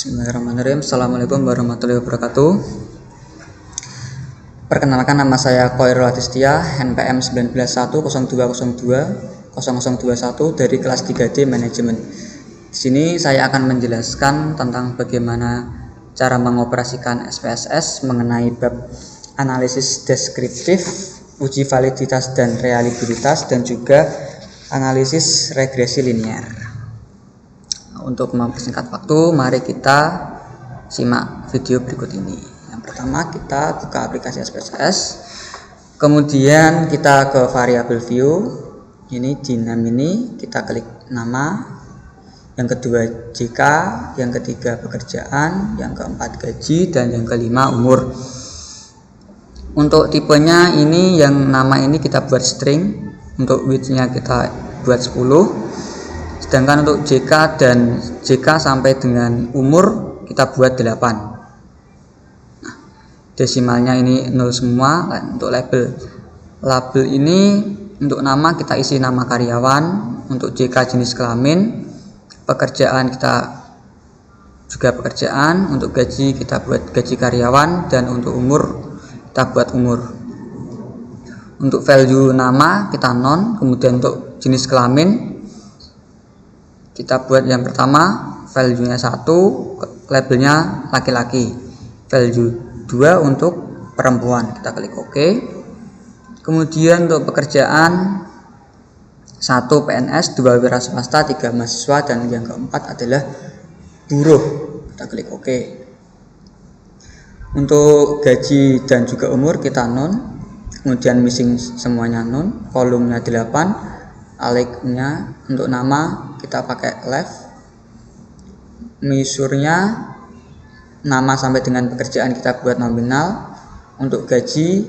Bismillahirrahmanirrahim. Assalamualaikum warahmatullahi wabarakatuh. Perkenalkan, nama saya Khoirul Adistia, NPM 191020200021 dari kelas 3D Manajemen. Di sini saya akan menjelaskan tentang bagaimana cara mengoperasikan SPSS mengenai bab analisis deskriptif, uji validitas dan reliabilitas, dan juga analisis regresi linear. Untuk mempersingkat waktu, mari kita simak video berikut ini. Yang pertama, kita buka aplikasi SPSS, kemudian kita ke variable view. Ini di name ini kita klik nama, yang kedua JK, yang ketiga pekerjaan, yang keempat gaji, dan yang kelima umur. Untuk tipenya ini, yang nama ini kita buat string, untuk width-nya kita buat 10. Sedangkan untuk JK dan JK sampai dengan umur kita buat 8. Nah, desimalnya ini 0 semua. Untuk label ini, untuk nama kita isi nama karyawan, untuk JK jenis kelamin, pekerjaan kita juga pekerjaan, untuk gaji kita buat gaji karyawan, dan untuk umur kita buat umur. Untuk value nama kita non, kemudian untuk jenis kelamin kita buat yang pertama value-nya 1, labelnya laki-laki, value 2 untuk perempuan, kita klik OK. Kemudian untuk pekerjaan 1 PNS, 2 wira swasta, 3 mahasiswa, dan yang keempat adalah buruh, kita klik OK. Untuk gaji dan juga umur kita non, kemudian missing semuanya non, kolomnya 8, aliknya untuk nama kita pakai left, measure-nya nama sampai dengan pekerjaan kita buat nominal, untuk gaji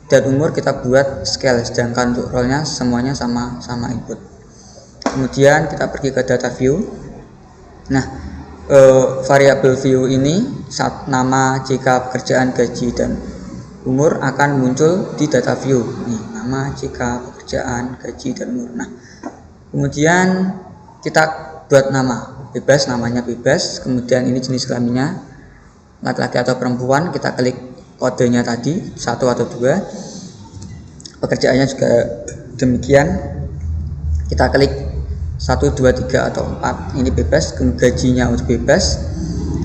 dan umur kita buat scale, sedangkan untuk role-nya semuanya sama input. Kemudian kita pergi ke data view. Nah, variable view ini saat nama, JK, pekerjaan, gaji, dan umur akan muncul di data view. Nih, nama, JK, pekerjaan, gaji, dan umur. Nah, kemudian kita buat nama bebas, namanya bebas. Kemudian ini jenis kelaminnya laki-laki atau perempuan, kita klik kodenya tadi 1 atau 2. Pekerjaannya juga demikian, kita klik 1, 2, 3 atau 4, ini bebas. Gajinya untuk bebas,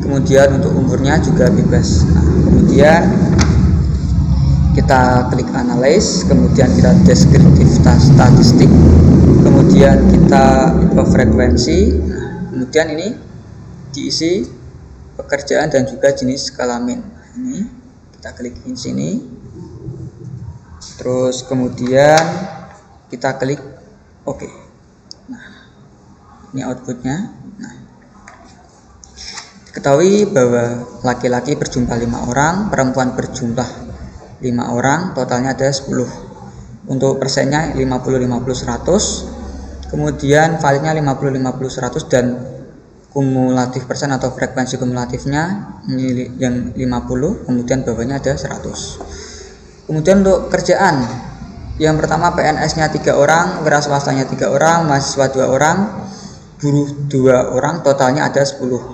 kemudian untuk umurnya juga bebas. Nah, kemudian kita klik analyze, kemudian kita deskriptif statistik, kemudian kita ke frekuensi. Nah, kemudian ini diisi pekerjaan dan juga jenis kelamin. Nah, ini kita klik di sini, terus kemudian kita klik OK. Nah, ini outputnya. Nah, diketahui bahwa laki-laki berjumlah 5 orang, perempuan berjumlah 5 orang, totalnya ada 10. Untuk persennya 50, 50, 100. Kemudian validnya 50, 50, 100, dan kumulatif persen atau frekuensi kumulatifnya ini yang 50, kemudian bawahnya ada 100. Kemudian untuk kerjaan, yang pertama PNS-nya 3 orang, wira swastanya 3 orang, mahasiswa 2 orang, buruh 2 orang, totalnya ada 10.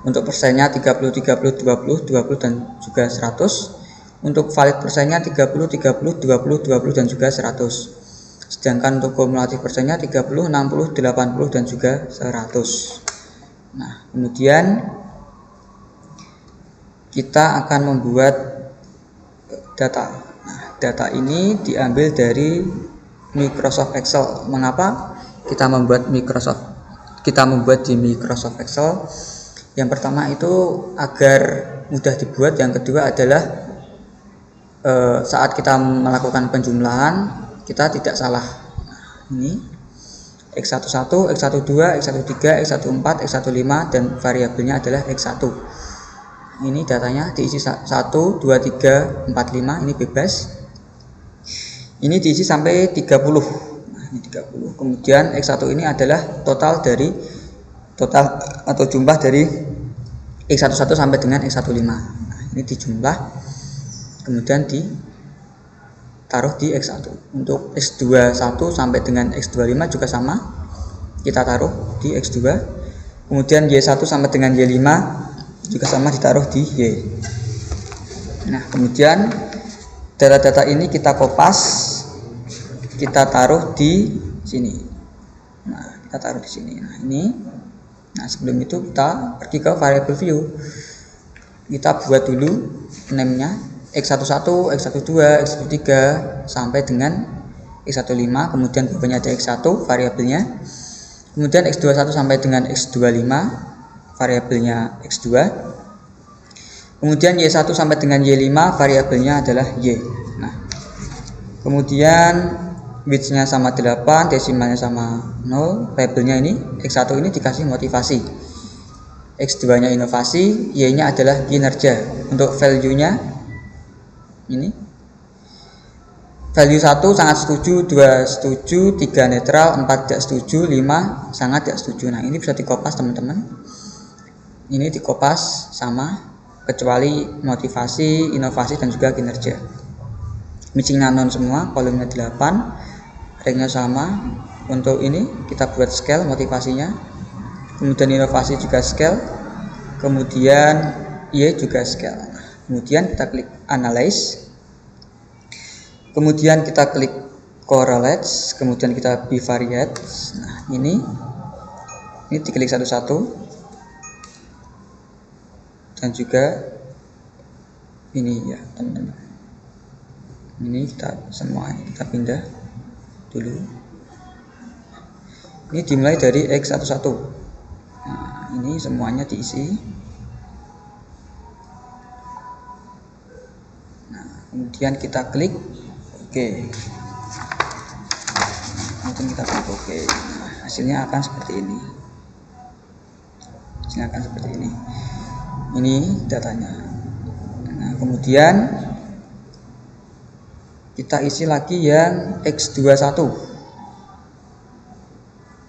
Untuk persennya 30, 30, 20, 20, dan juga 100. Untuk valid persennya 30, 30, 20, 20, dan juga 100. Sedangkan untuk kumulatif persennya 30, 60, 80, dan juga 100. Nah, kemudian kita akan membuat data. Nah, data ini diambil dari Microsoft Excel. Mengapa kita membuat di Microsoft Excel? Yang pertama itu agar mudah dibuat, yang kedua adalah saat kita melakukan penjumlahan kita tidak salah. Nah, ini X11, X12, X13, X14, X15, dan variabelnya adalah X1. Ini datanya diisi 1, 2, 3, 4, 5, ini bebas. Ini diisi sampai 30. Nah, ini 30. Kemudian X1 ini adalah total atau jumlah dari X11 sampai dengan X15. Nah, ini dijumlah, kemudian ditaruh di X1. Untuk X21 sampai dengan X25 juga sama, kita taruh di X2. Kemudian Y1 sama dengan Y5 juga sama ditaruh di Y. Nah, kemudian data-data ini kita kopas, kita taruh di sini. Nah, kita taruh di sini. Nah, ini. Nah, sebelum itu kita pergi ke variable view. Kita buat dulu name-nya x11, x12, x13 sampai dengan x15, kemudian bawahnya ada x1 variabelnya. Kemudian x21 sampai dengan x25 variabelnya x2. Kemudian y1 sampai dengan y5 variabelnya adalah y. Nah, kemudian width-nya sama 8, desimalnya sama 0, labelnya ini x1 ini dikasih motivasi, x2 nya inovasi, y-nya adalah kinerja. Untuk value-nya ini value 1 sangat setuju, 2 setuju, 3 netral, 4 tidak setuju, 5 sangat tidak setuju. Nah, ini bisa dikopas teman-teman. Ini dikopas sama, kecuali motivasi, inovasi, dan juga kinerja. Missing-nya non semua, kolomnya 8, ranknya sama. Untuk ini kita buat scale motivasinya, kemudian inovasi juga scale, kemudian Y juga scale. Kemudian kita klik analyze, kemudian kita klik correlates, kemudian kita bivariate. Nah, ini diklik satu-satu, dan juga ini ya teman-teman, ini kita semua kita pindah dulu. Ini dimulai dari x11. Nah, ini semuanya diisi. Nah, kemudian kita klik OK. Kemudian kita klik OK. Nah, hasilnya akan seperti ini. Ini datanya. Nah, kemudian kita isi lagi yang x21,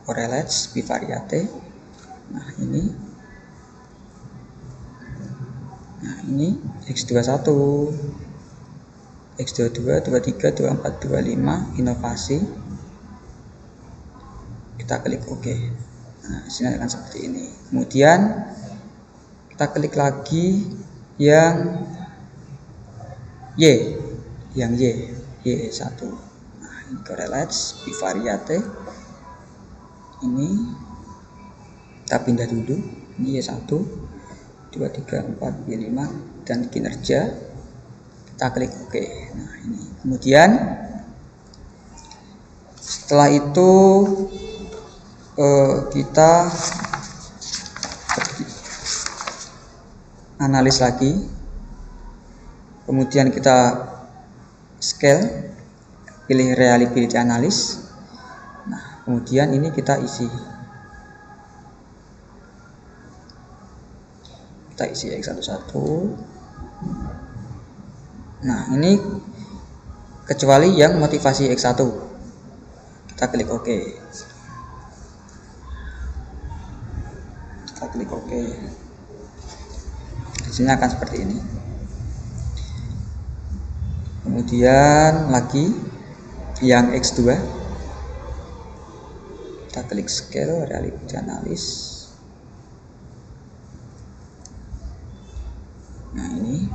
correlates bivariate. Nah, ini x21, x22, 23, 24, 25 inovasi. Kita klik OK. Nah, hasilnya akan seperti ini. Kemudian kita klik lagi yang Y1. Nah, ini correlates bivariate. Ini kita pindah dulu. Ini Y1, 2, 3, 4, Y5, dan kinerja. Kita klik OK. Nah, ini. Kemudian setelah itu kita analis lagi, kemudian kita scale, pilih reliability analysis. Nah, kemudian ini kita isi x11. Nah, ini kecuali yang motivasi x1, kita klik OK. Hasilnya akan seperti ini. Kemudian lagi yang x2, kita klik scale, reliability analysis. Nah, ini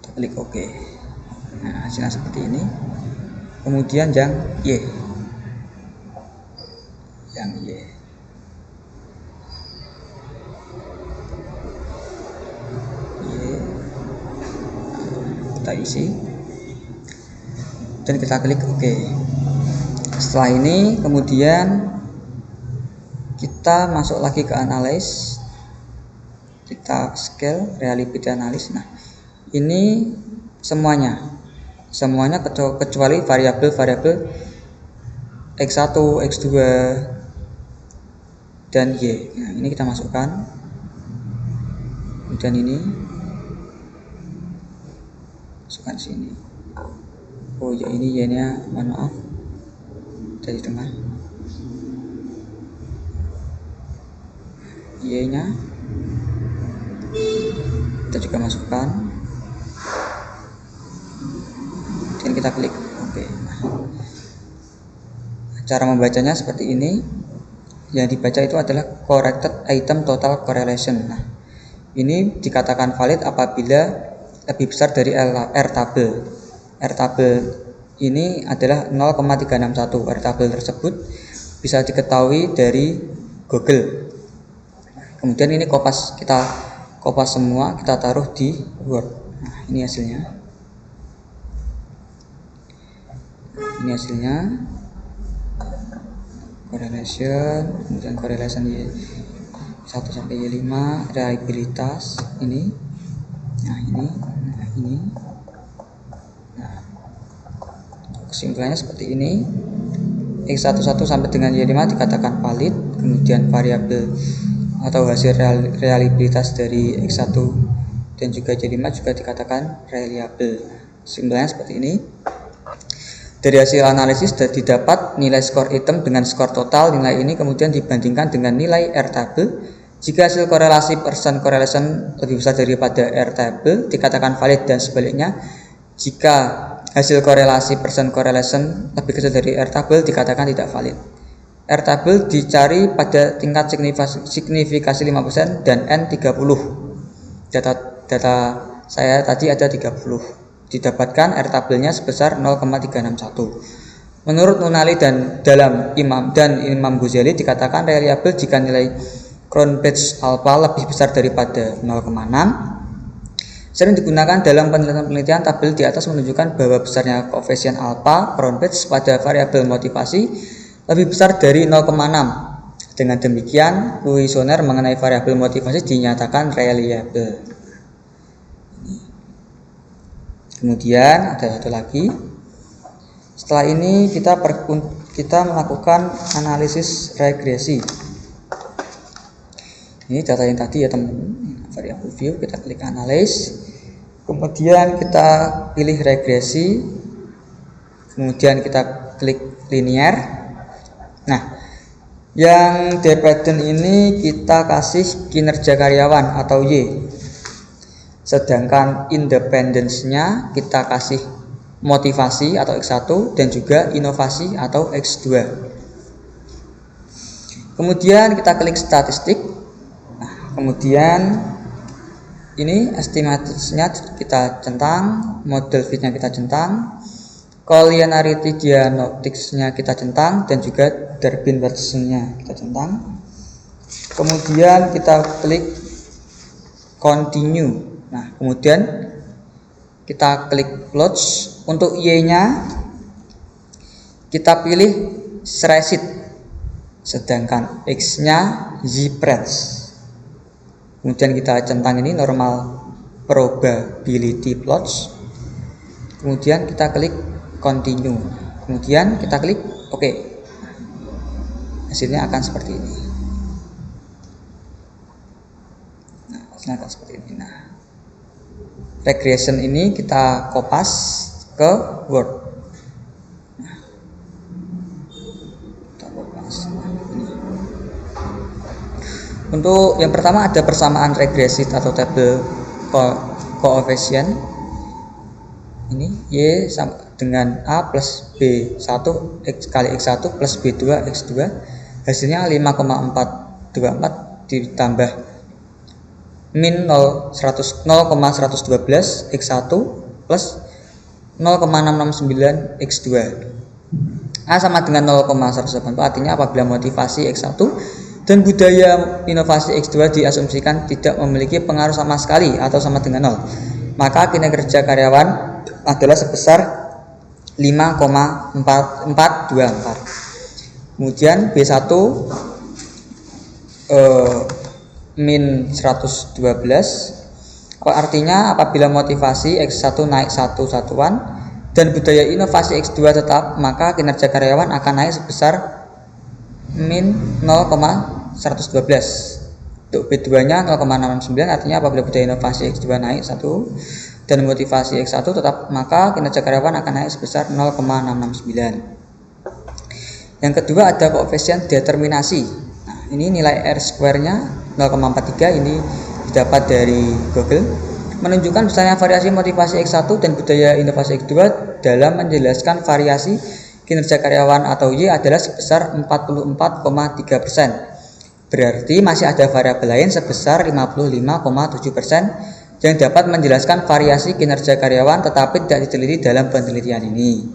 kita klik OK. Nah, hasilnya seperti ini. Kemudian yang Y, kita isi dan kita klik OK. Setelah ini kemudian kita masuk lagi ke analyze, kita scale, reliability analysis. Nah, ini semuanya kecuali variabel x1, x2, dan Y. Nah, ini kita masukkan. Kemudian ini masukkan sini. Oh ya, ini Y-nya mohon maaf dari tengah. Y-nya kita juga masukkan dan kita klik OK. cara membacanya seperti ini. Yang dibaca itu adalah corrected item total correlation. Nah, ini dikatakan valid apabila lebih besar dari R tabel. R tabel ini adalah 0,361. R tabel tersebut bisa diketahui dari Google. Kemudian ini kita kopas semua, kita taruh di Word. Nah, ini hasilnya. Ini hasilnya. Correlation, kemudian correlation Y1 sampai Y5, reliabilitas ini. Nah, ini. Nah, kesimpulannya seperti ini. X11 sampai dengan Y5 dikatakan valid, kemudian variabel atau hasil reliabilitas dari X1 dan juga Y5 juga dikatakan reliable. Kesimpulannya seperti ini. Dari hasil analisis didapat nilai skor item dengan skor total. Nilai ini kemudian dibandingkan dengan nilai R table. Jika hasil korelasi percent correlation lebih besar daripada R table dikatakan valid, dan sebaliknya jika hasil korelasi percent correlation lebih kecil dari R table dikatakan tidak valid. R table dicari pada tingkat signifikasi 5% dan N 30. Data saya tadi ada 30. Didapatkan R tabelnya sebesar 0,361. Menurut Nunali dan Imam Ghazali dikatakan reliable jika nilai Cronbach's alpha lebih besar daripada 0,6. Sering digunakan dalam penelitian. Tabel di atas menunjukkan bahwa besarnya koefisien alpha Cronbach pada variabel motivasi lebih besar dari 0,6. Dengan demikian, kuesioner mengenai variabel motivasi dinyatakan reliable. Kemudian ada satu lagi. Setelah ini kita melakukan analisis regresi. Ini data yang tadi ya teman-teman, variable view, kita klik analyze. Kemudian kita pilih regresi. Kemudian kita klik linear. Nah, yang dependent ini kita kasih kinerja karyawan atau Y. Sedangkan independence-nya kita kasih motivasi atau X1 dan juga inovasi atau X2. Kemudian kita klik statistik. Nah, kemudian ini estimatesnya kita centang, model fit-nya kita centang, collinearity diagnostics-nya kita centang, dan juga Durbin version-nya kita centang. Kemudian kita klik continue. Nah, kemudian kita klik plots. Untuk Y-nya kita pilih Spreadsheet, sedangkan X-nya Zprats. Kemudian kita centang ini normal probability plots. Kemudian kita klik continue. Kemudian kita klik OK. Hasilnya akan seperti ini. Nah, hasilnya akan seperti ini. Nah, regression ini kita kopas ke Word. Nah, kita kopas. Ini. Untuk yang pertama ada persamaan regresi atau tabel koefisien. Ini Y sama dengan A plus B1 X kali X1 plus B2 X2. Hasilnya 5,424 ditambah min 0,112 X1 plus 0,669 X2. A sama dengan 0,180, artinya apabila motivasi X1 dan budaya inovasi X2 diasumsikan tidak memiliki pengaruh sama sekali atau sama dengan 0, maka kinerja karyawan adalah sebesar 5,424. Kemudian B1 min 112, artinya apabila motivasi X1 naik 1 satuan dan budaya inovasi X2 tetap, maka kinerja karyawan akan naik sebesar min 0,112. Untuk B2 nya 0,669, artinya apabila budaya inovasi X2 naik 1 dan motivasi X1 tetap, maka kinerja karyawan akan naik sebesar 0,669. Yang kedua ada koefisien determinasi. Nah, ini nilai R square nya 0,43, ini didapat dari Google, menunjukkan besarnya variasi motivasi X1 dan budaya inovasi X2 dalam menjelaskan variasi kinerja karyawan atau Y adalah sebesar 44,3%. Berarti masih ada variabel lain sebesar 55,7% yang dapat menjelaskan variasi kinerja karyawan tetapi tidak diteliti dalam penelitian ini.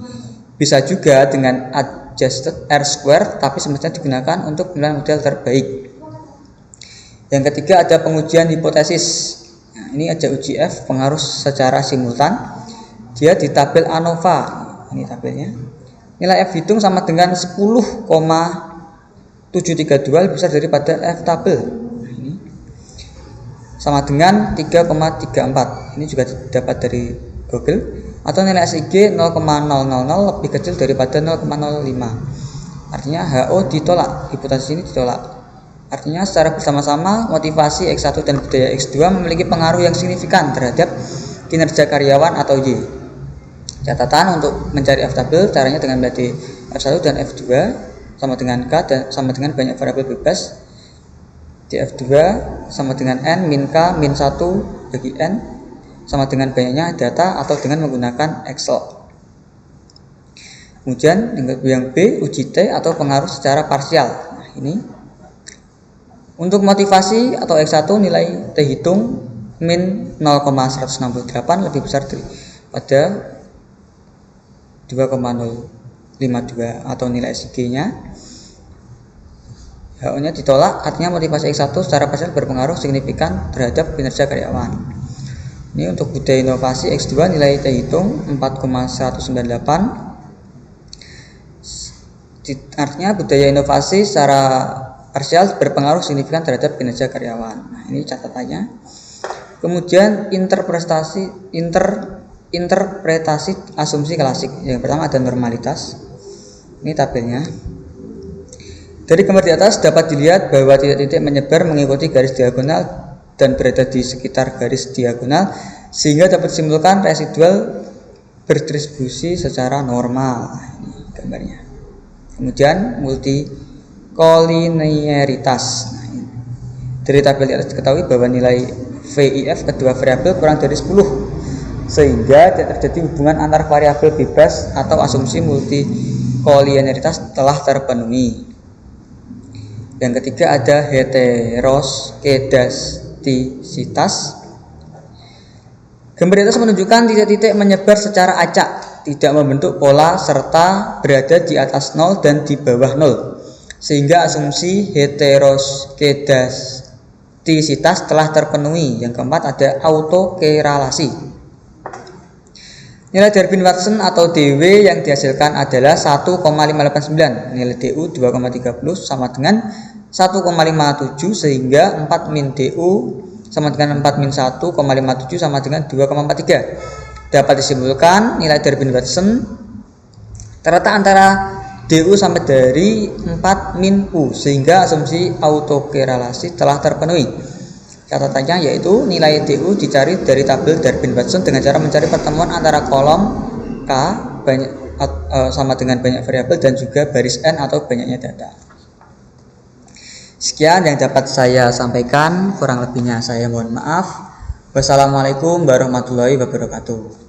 Bisa juga dengan adjusted R-square, tapi semestinya digunakan untuk penilaian model terbaik. Yang ketiga ada pengujian hipotesis. Nah, ini ada uji F pengaruh secara simultan. Dia di tabel ANOVA. Ini tabelnya. Nilai F hitung sama dengan 10,732 lebih besar daripada F tabel. Nah, ini sama dengan 3,34. Ini juga dapat dari Google. Atau nilai SIG 0,000 lebih kecil daripada 0,05. Artinya HO ditolak, hipotesis ini ditolak. Artinya secara bersama-sama motivasi X1 dan budaya X2 memiliki pengaruh yang signifikan terhadap kinerja karyawan atau Y. Catatan untuk mencari F tabel caranya dengan menjadi F1 dan F2 sama dengan K dan sama dengan banyak variabel bebas. Di F2 sama dengan N min K min 1 bagi N sama dengan banyaknya data atau dengan menggunakan Excel. Kemudian yang B, uji T atau pengaruh secara parsial. Nah, ini untuk motivasi atau X1 nilai T hitung min 0,168 lebih besar daripada 2,052 atau nilai SIG-nya. HO-nya ditolak, artinya motivasi X1 secara parsial berpengaruh signifikan terhadap kinerja karyawan. Ini untuk budaya inovasi X2 nilai T hitung 4,198. Artinya budaya inovasi secara parsial berpengaruh signifikan terhadap kinerja karyawan. Nah, ini catatannya. Kemudian interpretasi asumsi klasik. Yang pertama ada normalitas. Ini tabelnya. Dari gambar di atas dapat dilihat bahwa titik-titik menyebar mengikuti garis diagonal dan berada di sekitar garis diagonal sehingga dapat disimpulkan residual berdistribusi secara normal. Nah, ini gambarnya. Kemudian multikolinearitas. Nah, ini. Dari tabel di atas diketahui bahwa nilai VIF kedua variabel kurang dari 10 sehingga tidak terjadi hubungan antar variabel bebas atau asumsi multikolinearitas telah terpenuhi. Yang ketiga ada heteroskedastisitas. Gambar di atas menunjukkan titik-titik menyebar secara acak, tidak membentuk pola serta berada di atas 0 dan di bawah 0, sehingga asumsi heteroskedastisitas telah terpenuhi. Yang keempat ada autokorelasi. Nilai Durbin-Watson atau DW yang dihasilkan adalah 1,589. Nilai DU 2,30 sama dengan 1,57 sehingga 4 min DU sama dengan 4 min 1,57 sama dengan 2,43. Dapat disimpulkan nilai Durbin-Watson terletak antara DU sampai dari 4 min U sehingga asumsi autokorelasi telah terpenuhi. Catatannya yaitu nilai DU dicari dari tabel Durbin-Watson dengan cara mencari pertemuan antara kolom K sama dengan banyak variabel dan juga baris N atau banyaknya data. Sekian yang dapat saya sampaikan, kurang lebihnya saya mohon maaf. Wassalamualaikum warahmatullahi wabarakatuh.